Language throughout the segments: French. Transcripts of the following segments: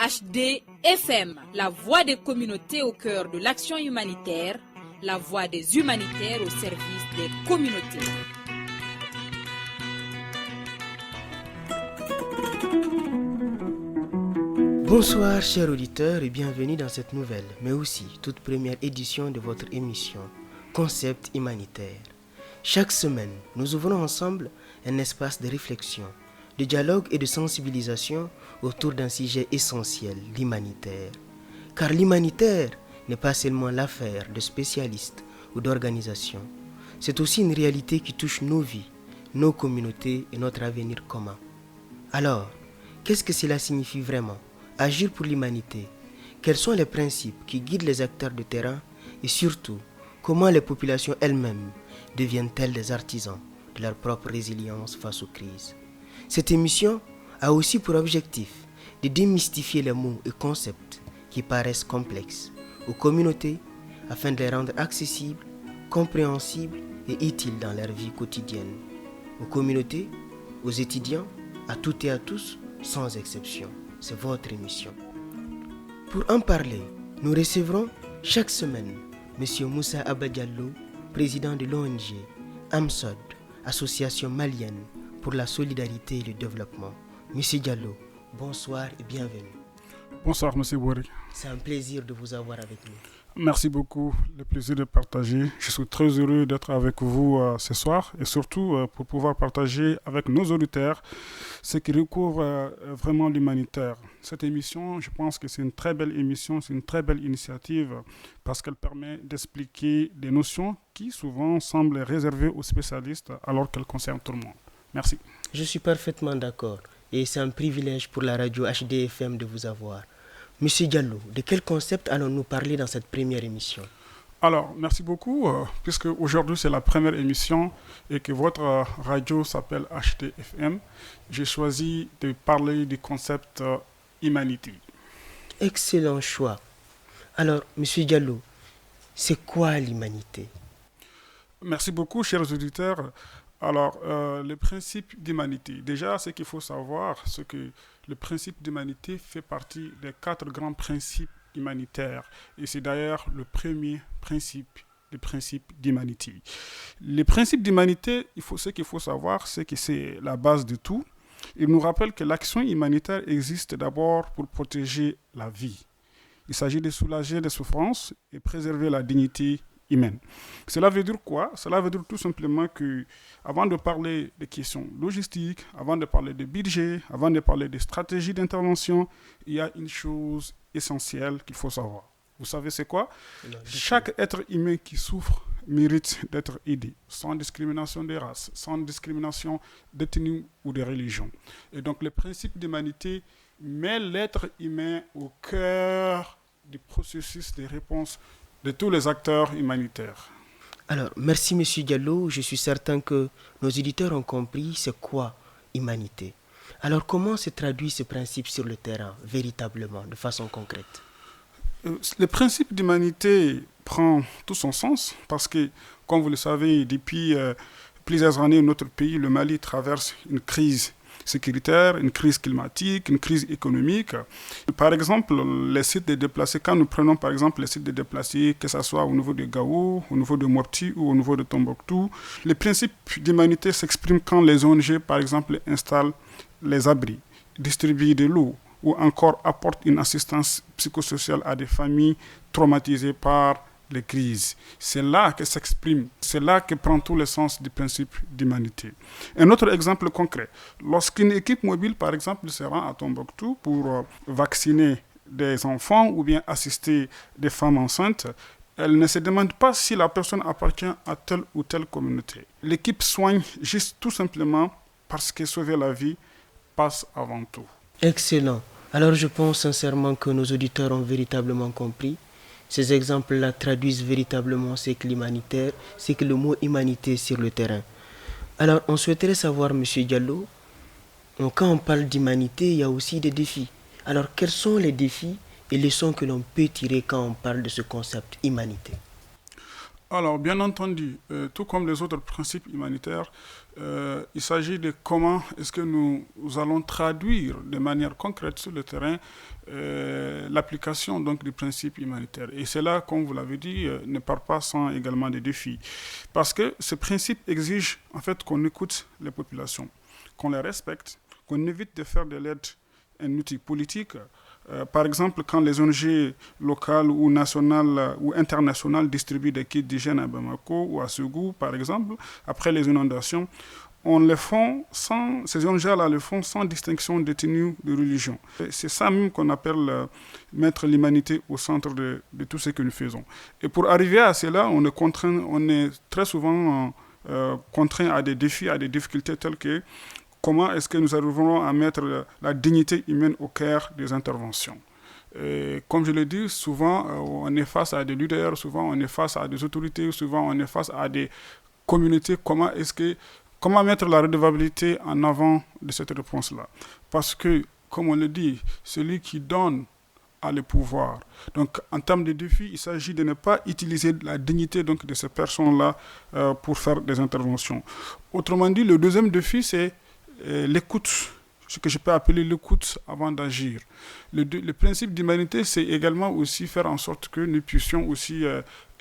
HD FM, la voix des communautés au cœur de l'action humanitaire, la voix des humanitaires au service des communautés. Bonsoir chers auditeurs et bienvenue dans cette nouvelle, mais aussi toute première édition de votre émission Concept humanitaire. Chaque semaine, nous ouvrons ensemble un espace de réflexion, de dialogue et de sensibilisation autour d'un sujet essentiel, l'humanitaire. Car l'humanitaire n'est pas seulement l'affaire de spécialistes ou d'organisations, c'est aussi une réalité qui touche nos vies, nos communautés et notre avenir commun. Alors, qu'est-ce que cela signifie vraiment? Agir pour l'humanité. Quels sont les principes qui guident les acteurs de terrain et surtout, comment les populations elles-mêmes deviennent-elles des artisans de leur propre résilience face aux crises? Cette émission a aussi pour objectif de démystifier les mots et concepts qui paraissent complexes aux communautés afin de les rendre accessibles, compréhensibles et utiles dans leur vie quotidienne. Aux communautés, aux étudiants, à toutes et à tous, sans exception. C'est votre émission. Pour en parler, nous recevrons chaque semaine M. Moussa Abba Diallo, président de l'ONG AMSOD, Association malienne pour la solidarité et le développement. M. Diallo, bonsoir et bienvenue. Bonsoir M. Bouari. C'est un plaisir de vous avoir avec nous. Merci beaucoup, le plaisir de partager. Je suis très heureux d'être avec vous ce soir et surtout pour pouvoir partager avec nos auditeurs ce qui recouvre vraiment l'humanitaire. Cette émission, je pense que c'est une très belle émission, c'est une très belle initiative parce qu'elle permet d'expliquer des notions qui souvent semblent réservées aux spécialistes alors qu'elles concernent tout le monde. Merci. Je suis parfaitement d'accord et c'est un privilège pour la radio HDFM de vous avoir. Monsieur Diallo, de quel concept allons-nous parler dans cette première émission? Alors, merci beaucoup, puisque aujourd'hui c'est la première émission et que votre radio s'appelle HDFM, j'ai choisi de parler du concept humanité. Excellent choix. Alors, Monsieur Diallo, c'est quoi l'humanité? Merci beaucoup, chers auditeurs. Alors, le principe d'humanité, déjà, ce qu'il faut savoir, c'est que le principe d'humanité fait partie des 4 grands principes humanitaires. Et c'est d'ailleurs le premier principe, le principe d'humanité. Le principe d'humanité, ce qu'il faut savoir, c'est que c'est la base de tout. Il nous rappelle que l'action humanitaire existe d'abord pour protéger la vie. Il s'agit de soulager les souffrances et préserver la dignité humaine. Cela veut dire quoi? Cela veut dire tout simplement que, avant de parler des questions logistiques, avant de parler de budget, avant de parler de stratégie d'intervention, il y a une chose essentielle qu'il faut savoir. Vous savez c'est quoi? Chaque être humain qui souffre mérite d'être aidé, sans discrimination de race, sans discrimination d'ethnie ou de religion. Et donc le principe d'humanité met l'être humain au cœur du processus de réponse de tous les acteurs humanitaires. Alors, merci M. Diallo. Je suis certain que nos éditeurs ont compris c'est quoi humanité. Alors, comment se traduit ce principe sur le terrain, véritablement, de façon concrète? Le principe d'humanité prend tout son sens parce que, comme vous le savez, depuis plusieurs années, notre pays, le Mali, traverse une crise sécuritaire, une crise climatique, une crise économique. Par exemple, les sites de déplacés, quand nous prenons par exemple les sites de déplacés, que ce soit au niveau de Gao, au niveau de Mopti ou au niveau de Tombouctou, le principe d'humanité s'exprime quand les ONG, par exemple, installent les abris, distribuent de l'eau ou encore apportent une assistance psychosociale à des familles traumatisées par les crises. C'est là que s'exprime, c'est là que prend tout le sens du principe d'humanité. Un autre exemple concret, lorsqu'une équipe mobile, par exemple, se rend à Tombouctou pour vacciner des enfants ou bien assister des femmes enceintes, elle ne se demande pas si la personne appartient à telle ou telle communauté. L'équipe soigne juste tout simplement parce que sauver la vie passe avant tout. Excellent. Alors je pense sincèrement que nos auditeurs ont véritablement compris. Ces exemples-là traduisent véritablement ce que l'humanitaire, c'est que le mot humanité sur le terrain. Alors, on souhaiterait savoir, M. Diallo, quand on parle d'humanité, il y a aussi des défis. Alors, quels sont les défis et leçons que l'on peut tirer quand on parle de ce concept humanité? Alors, bien entendu, tout comme les autres principes humanitaires, il s'agit de comment est-ce que nous allons traduire de manière concrète sur le terrain l'application donc du principe humanitaire. Et cela, comme vous l'avez dit, ne part pas sans également des défis. Parce que ce principe exige en fait qu'on écoute les populations, qu'on les respecte, qu'on évite de faire de l'aide un outil politique. Par exemple, quand les ONG locales ou nationales ou internationales distribuent des kits d'hygiène à Bamako ou à Ségou, par exemple, après les inondations, ces ONG-là le font sans distinction de tenue de religion. C'est ça même qu'on appelle mettre l'humanité au centre de tout ce que nous faisons. Et pour arriver à cela, on est très souvent contraint à des défis, à des difficultés telles que comment est-ce que nous arriverons à mettre la dignité humaine au cœur des interventions. Et comme je l'ai dit, souvent on est face à des leaders, souvent on est face à des autorités, souvent on est face à des communautés. Comment mettre la redevabilité en avant de cette réponse-là? Parce que, comme on le dit, celui qui donne a le pouvoir. Donc, en termes de défis, il s'agit de ne pas utiliser la dignité donc, de ces personnes-là pour faire des interventions. Autrement dit, le deuxième défi, c'est l'écoute, ce que je peux appeler l'écoute avant d'agir. Le principe d'humanité, c'est également aussi faire en sorte que nous puissions aussi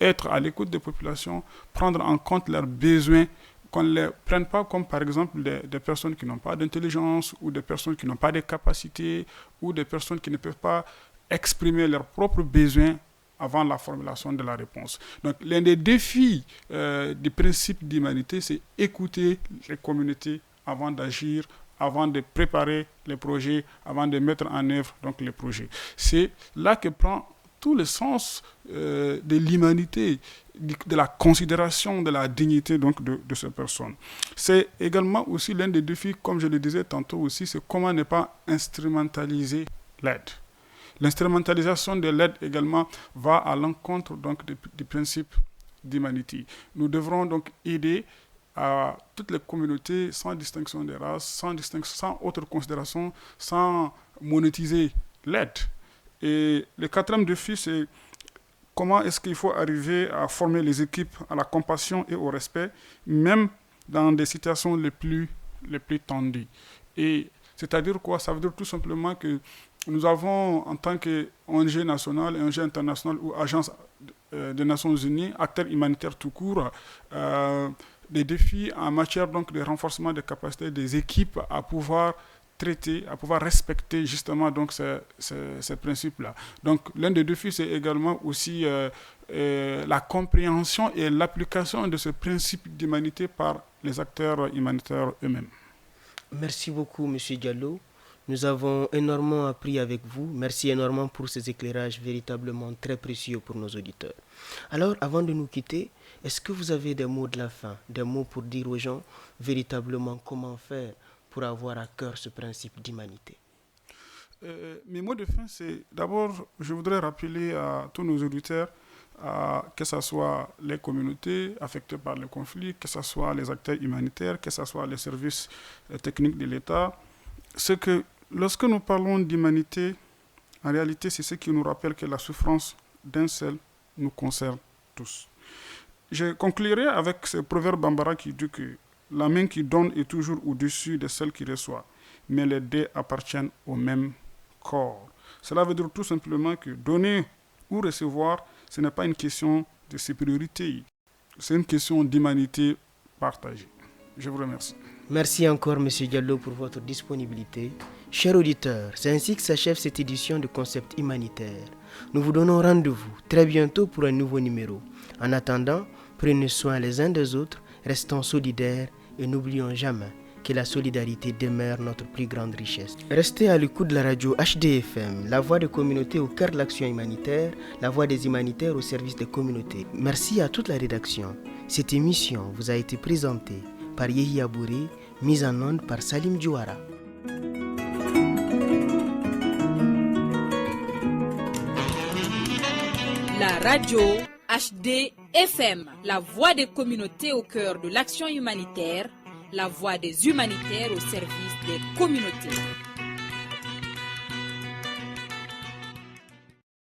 être à l'écoute des populations, prendre en compte leurs besoins, qu'on ne les prenne pas comme par exemple des personnes qui n'ont pas d'intelligence ou des personnes qui n'ont pas de capacités ou des personnes qui ne peuvent pas exprimer leurs propres besoins avant la formulation de la réponse. Donc l'un des défis du principe d'humanité, c'est écouter les communautés avant d'agir, avant de préparer les projets, avant de mettre en œuvre donc, les projets. C'est là que prend tout le sens de l'humanité, de la considération de la dignité donc, de ces personnes. C'est également aussi l'un des défis, comme je le disais tantôt aussi, c'est comment ne pas instrumentaliser l'aide. L'instrumentalisation de l'aide également va à l'encontre donc, du principe d'humanité. Nous devrons donc aider à toutes les communautés sans distinction des races, sans autre considération, sans monétiser l'aide. Et le quatrième défi, c'est comment est-ce qu'il faut arriver à former les équipes à la compassion et au respect, même dans des situations les plus tendues. Et c'est-à-dire quoi? Ça veut dire tout simplement que nous avons, en tant qu'ONG nationale et ONG internationale ou agence des Nations Unies, acteurs humanitaires tout court, des défis en matière donc, de renforcement des capacités des équipes à pouvoir traiter, à pouvoir respecter justement donc, ces principes-là. Donc l'un des défis, c'est également aussi la compréhension et l'application de ce principe d'humanité par les acteurs humanitaires eux-mêmes. Merci beaucoup, M. Diallo. Nous avons énormément appris avec vous. Merci énormément pour ces éclairages véritablement très précieux pour nos auditeurs. Alors, avant de nous quitter, est-ce que vous avez des mots de la fin, des mots pour dire aux gens véritablement comment faire pour avoir à cœur ce principe d'humanité? Mes mots de fin, c'est d'abord, je voudrais rappeler à tous nos auditeurs, que ce soit les communautés affectées par le conflit, que ce soit les acteurs humanitaires, que ce soit les services techniques de l'État, c'est que lorsque nous parlons d'humanité, en réalité, c'est ce qui nous rappelle que la souffrance d'un seul nous concerne tous. Je conclurai avec ce proverbe bambara qui dit que la main qui donne est toujours au-dessus de celle qui reçoit, mais les deux appartiennent au même corps. Cela veut dire tout simplement que donner ou recevoir, ce n'est pas une question de supériorité, c'est une question d'humanité partagée. Je vous remercie. Merci encore, M. Diallo, pour votre disponibilité. Chers auditeurs, c'est ainsi que s'achève cette édition de Concept Humanitaire. Nous vous donnons rendez-vous très bientôt pour un nouveau numéro. En attendant, prenez soin les uns des autres, restons solidaires et n'oublions jamais que la solidarité demeure notre plus grande richesse. Restez à l'écoute de la radio HDFM, la voix des communautés au cœur de l'action humanitaire, la voix des humanitaires au service des communautés. Merci à toute la rédaction. Cette émission vous a été présentée par Yehi Abouré, mise en onde par Salim Diouara. La radio HDFM, la voix des communautés au cœur de l'action humanitaire, la voix des humanitaires au service des communautés.